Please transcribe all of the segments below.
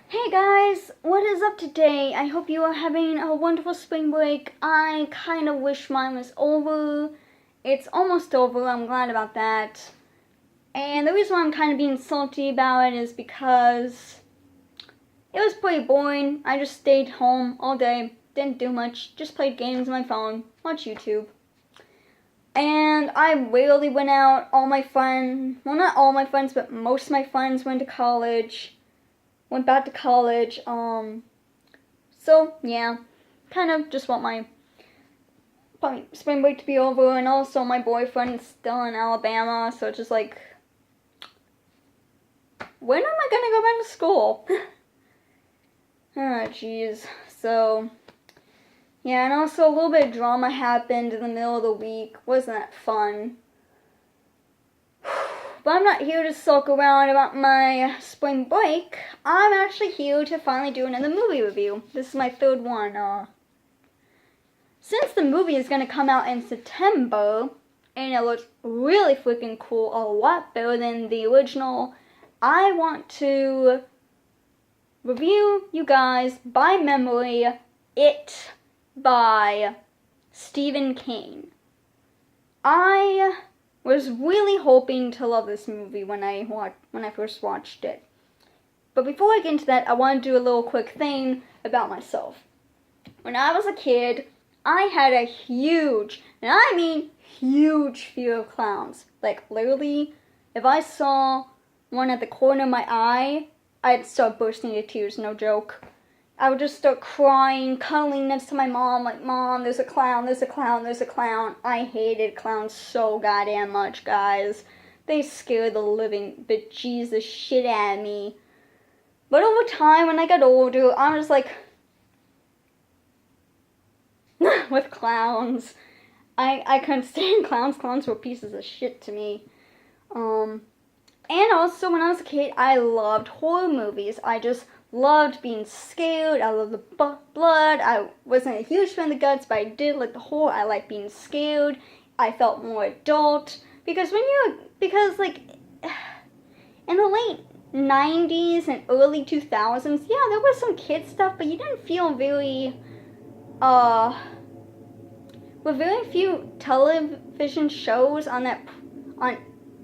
Hey guys, what is up today? I hope you are having a wonderful spring break. I kind of wish mine was over. It's almost over, I'm glad about that. And the reason why I'm kind of being salty about it is because it was pretty boring. I just stayed home all day, didn't do much, just played games on my phone, watched YouTube. And I rarely went out. All my friends, well, not all my friends, but most of my friends went to college. Went back to college, so yeah, kind of just want my spring break to be over, and also my boyfriend is still in Alabama, so it's just like, when am I gonna go back to school? Oh, jeez. So, yeah, and also a little bit of drama happened in the middle of the week. Wasn't that fun? But I'm not here to sulk around about my spring break. I'm actually here to finally do another movie review. This is my third one. Since the movie is going to come out in September, and it looks really freaking cool, a lot better than the original, I want to review you guys by memory It by Stephen King. I was really hoping to love this movie when I first watched it. But before I get into that, I want to do a little quick thing about myself. When I was a kid, I had a huge, and I mean huge, fear of clowns. Like, literally, if I saw one at the corner of my eye, I'd start bursting into tears, no joke. I would just start crying, cuddling next to my mom, like, Mom, there's a clown, there's a clown, there's a clown. I hated clowns so goddamn much, guys. They scared the living bejesus shit out of me. But over time, when I got older, I'm just like, with clowns. I couldn't stand clowns. Clowns were pieces of shit to me. And also, when I was a kid, I loved horror movies. I just loved being scared. I loved the blood. I wasn't a huge fan of the guts, but I did like the horror. I liked being scared. I felt more adult. Because like, in the late 90s and early 2000s, yeah, there was some kid stuff, but you didn't feel very, with very few television shows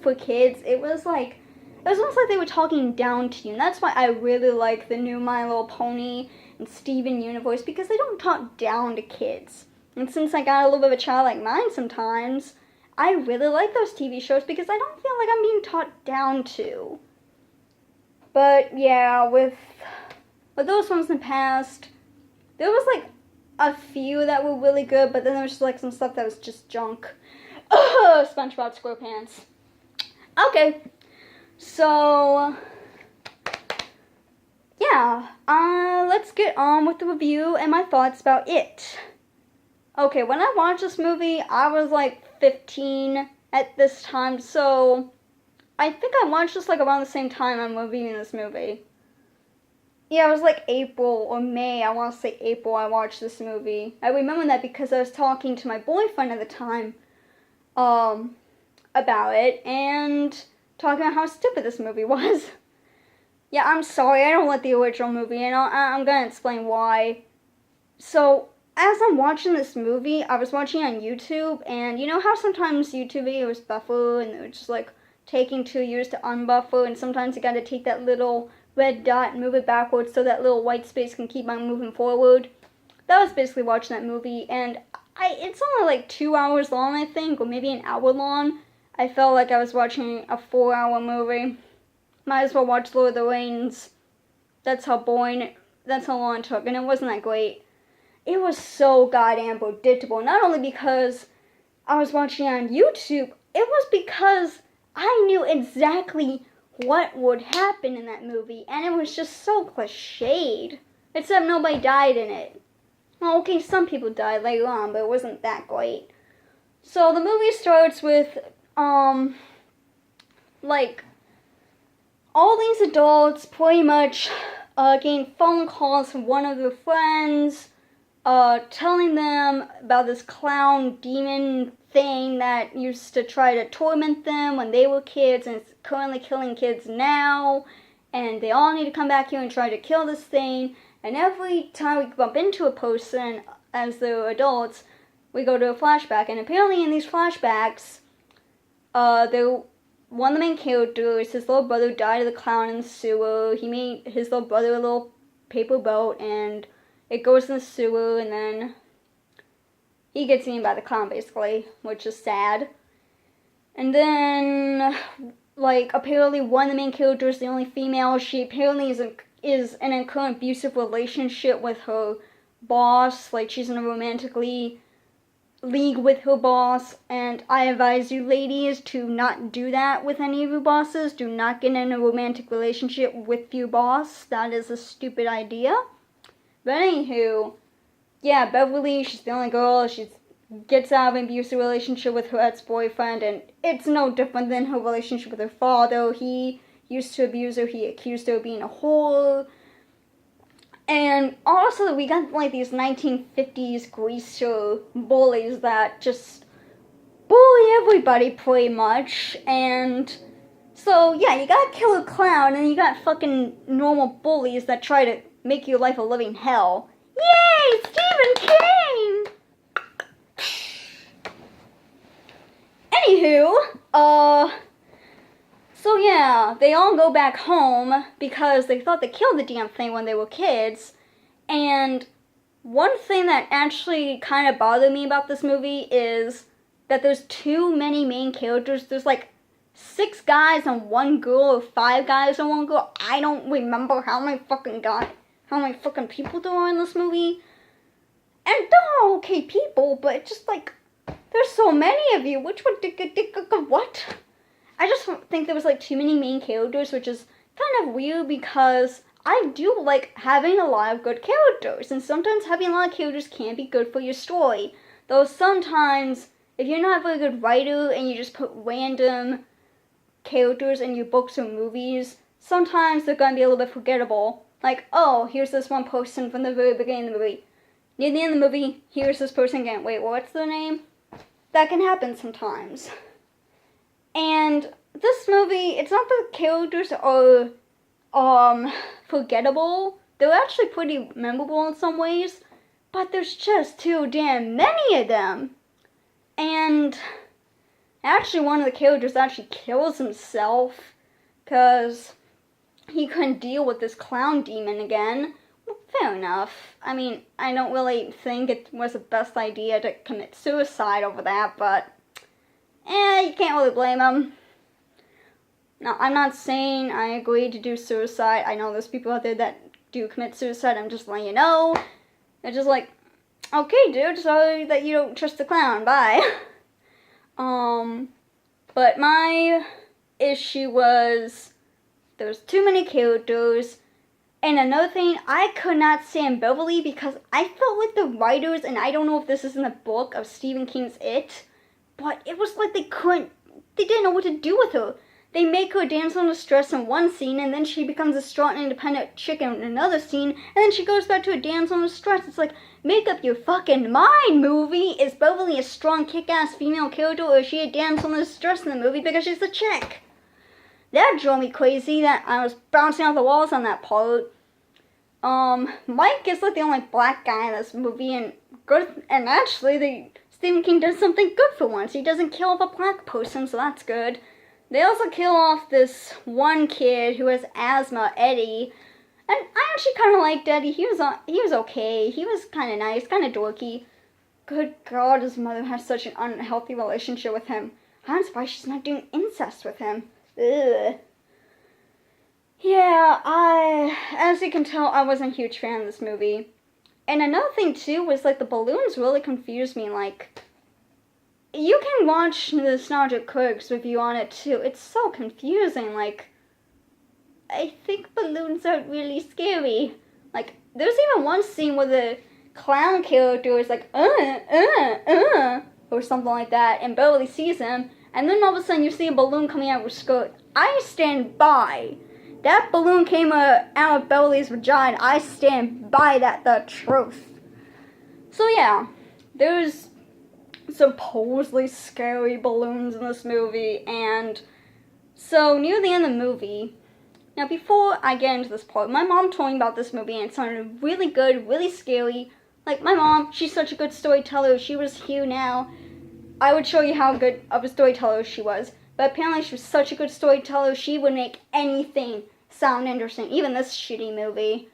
for kids, it was almost like they were talking down to you, and that's why I really like the new My Little Pony and Steven Universe, because they don't talk down to kids. And since I got a little bit of a child like mine sometimes, I really like those TV shows because I don't feel like I'm being taught down to. But yeah, with those ones in the past, there was like a few that were really good, but then there was just like some stuff that was just junk. Ugh, SpongeBob SquarePants. Okay, so yeah, let's get on with the review and my thoughts about it. Okay, when I watched this movie, I was like 15 at this time, so I think I watched this like around the same time I'm reviewing this movie. Yeah, it was like April or May. I want to say April I watched this movie. I remember that because I was talking to my boyfriend at the time about it and talking about how stupid this movie was. Yeah, I'm sorry, I don't like the original movie, and I'm gonna explain why. So, as I'm watching this movie, I was watching on YouTube, and you know how sometimes YouTube videos buffer, and they're just like taking 2 years to unbuffer, and sometimes you gotta take that little red dot and move it backwards so that little white space can keep on moving forward. That was basically watching that movie, and it's only like 2 hours long, I think, or maybe an hour long. I felt like I was watching a 4-hour movie. Might as well watch Lord of the Rings. That's how long it took, and it wasn't that great. It was so goddamn predictable, not only because I was watching it on YouTube, it was because I knew exactly what would happen in that movie, and it was just so cliched. Except nobody died in it. Well, okay, some people died later on, but it wasn't that great. So the movie starts with, like, all these adults pretty much getting phone calls from one of their friends, telling them about this clown demon thing that used to try to torment them when they were kids and it's currently killing kids now. and they all need to come back here and try to kill this thing. And every time we bump into a person as they're adults, we go to a flashback. And apparently in these flashbacks, one of the main characters, his little brother died of the clown in the sewer. He made his little brother a little paper boat, and it goes in the sewer, and then he gets eaten by the clown, basically, which is sad. And then, like, apparently one of the main characters, the only female, she apparently is in a current abusive relationship with her boss. Like, she's in a romantic league with her boss, and I advise you ladies to not do that with any of your bosses. Do not get in a romantic relationship with your boss. That is a stupid idea. But anywho, yeah, Beverly, she's the only girl. She gets out of an abusive relationship with her ex-boyfriend, and it's no different than her relationship with her father. He used to abuse her. He accused her of being a whore. And also, we got, like, these 1950s greaser bullies that just bully everybody, pretty much. And so, yeah, you got a killer clown, and you got fucking normal bullies that try to make your life a living hell. Yay! Stephen King! Anywho, so yeah, they all go back home because they thought they killed the damn thing when they were kids. And one thing that actually kind of bothered me about this movie is that there's too many main characters. There's like 6 guys and 1 girl, or 5 guys and 1 girl. I don't remember how many fucking people there are in this movie. And they're all okay people, but it's just like, there's so many of you. Which one? What? I just think there was like too many main characters, which is kind of weird because I do like having a lot of good characters, and sometimes having a lot of characters can be good for your story. Though sometimes, if you're not a very good writer and you just put random characters in your books or movies, sometimes they're going to be a little bit forgettable. Like, oh, here's this one person from the very beginning of the movie. Near the end of the movie, here's this person again. Wait, what's their name? That can happen sometimes. And this movie, it's not that the characters are forgettable. They're actually pretty memorable in some ways, but there's just too damn many of them. And actually one of the characters actually kills himself because he couldn't deal with this clown demon again. Well, fair enough. I mean, I don't really think it was the best idea to commit suicide over that, but you can't really blame him. Now, I'm not saying I agree to do suicide. I know there's people out there that do commit suicide. I'm just letting you know. They're just like, okay, dude, sorry that you don't trust the clown. Bye. But my issue was there's too many characters. And another thing, I could not stand Beverly because I felt like the writers, and I don't know if this is in the book of Stephen King's It, but it was like they didn't know what to do with her. They make her dance on the stress in one scene, and then she becomes a strong, independent chick in another scene, and then she goes back to a dance on the stress. It's like, make up your fucking mind, movie. Is Beverly a strong, kick-ass female character, or is she a dance on the stress in the movie because she's a chick? That drove me crazy that I was bouncing off the walls on that part. Mike is like the only black guy in this movie, and actually, Stephen King does something good for once. He doesn't kill off a black person, so that's good. They also kill off this one kid who has asthma, Eddie. And I actually kind of liked Eddie. He was okay. He was kind of nice, kind of dorky. Good God, his mother has such an unhealthy relationship with him. I'm surprised she's not doing incest with him. Ugh. Yeah, as you can tell, I wasn't a huge fan of this movie. And another thing, too, was, like, the balloons really confused me. Like, you can watch the Nostalgic Critics review on it, too. It's so confusing. Like, I think balloons are really scary. Like, there's even one scene where the clown character is like, or something like that, and Beverly sees him, and then all of a sudden you see a balloon coming out of her skirt. I stand by. That balloon came out of Beverly's vagina. I stand by that, the truth. So yeah, there's supposedly scary balloons in this movie, and so near the end of the movie, Now, before I get into this part, my mom told me about this movie and it sounded really good, really scary. Like, my mom, she's such a good storyteller. If she was here now, I would show you how good of a storyteller she was. But apparently she was such a good storyteller, she would make anything sound interesting, even this shitty movie.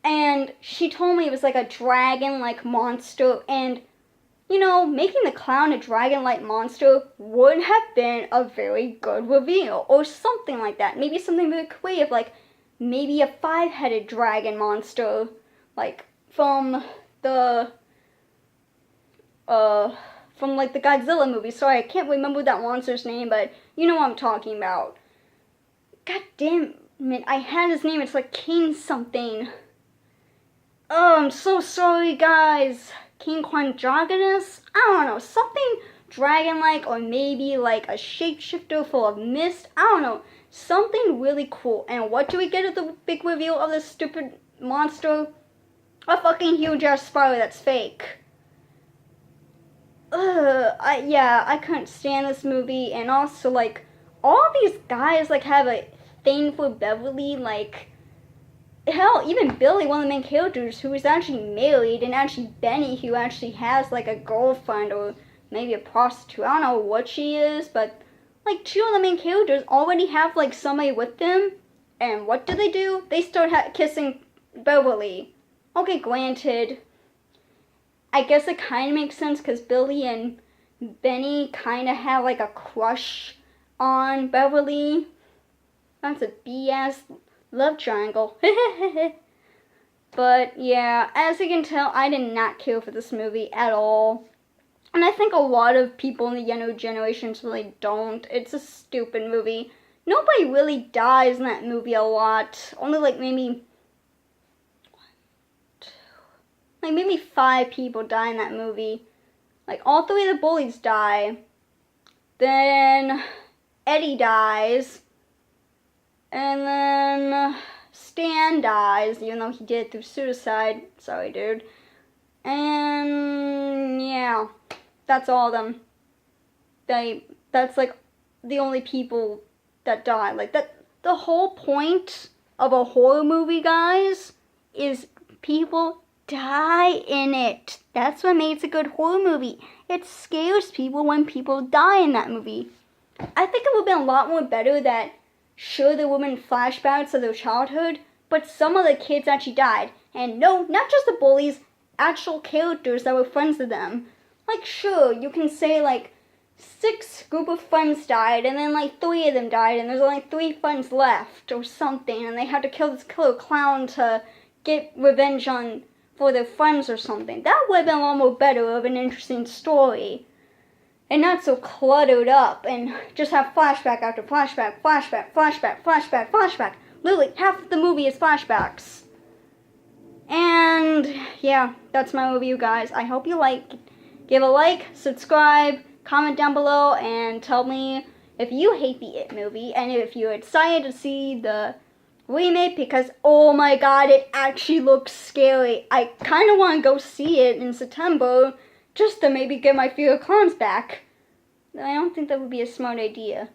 And she told me it was like a dragon-like monster, and, you know, making the clown a dragon-like monster would have been a very good reveal, or something like that. Maybe something very creative, like maybe a 5-headed dragon monster, like from the Godzilla movie. Sorry, I can't remember that monster's name, but you know what I'm talking about. God damn it, I had his name, it's like King something. Oh, I'm so sorry, guys. King Quandragonus? I don't know, something dragon-like, or maybe like a shapeshifter full of mist. I don't know, something really cool. And what do we get at the big reveal of this stupid monster? A fucking huge-ass spider that's fake. I couldn't stand this movie, and also, like, all these guys, like, have a thing for Beverly, like, hell, even Billy, one of the main characters, who is actually married, and actually Benny, who actually has, like, a girlfriend, or maybe a prostitute, I don't know what she is, but, like, 2 of the main characters already have, like, somebody with them, and what do? They start kissing Beverly. Okay, granted, I guess it kind of makes sense, because Billy and Benny kind of have, like, a crush on Beverly. That's a BS love triangle. But, yeah, as you can tell, I did not care for this movie at all. And I think a lot of people in the younger generations really don't. It's a stupid movie. Nobody really dies in that movie a lot. Only, like, maybe 5 people die in that movie. Like, all 3 of the bullies die. Then Eddie dies. And then Stan dies, even though he did it through suicide. Sorry, dude. And yeah, that's all of them. That's like the only people that die. Like, that, the whole point of a horror movie, guys, is people die in it. That's what makes a good horror movie. It scares people when people die in that movie. I think it would have been a lot more better that, sure, there would have been flashbacks of their childhood, but some of the kids actually died. And no, not just the bullies, actual characters that were friends with them. Like, sure, you can say, like, 6 group of friends died, and then, like, 3 of them died, and there's only 3 friends left, or something, and they had to kill this killer clown to get revenge for their friends or something. That would have been a lot more better of an interesting story. And not so cluttered up, and just have flashback after flashback, flashback, flashback, flashback, flashback. Literally, half the movie is flashbacks. And, yeah, that's my review, guys. I hope you liked it. Give a like, subscribe, comment down below, and tell me if you hate the It movie, and if you're excited to see the remake, because, oh my god, it actually looks scary. I kind of want to go see it in September, just to maybe get my fear of clowns back. I don't think that would be a smart idea.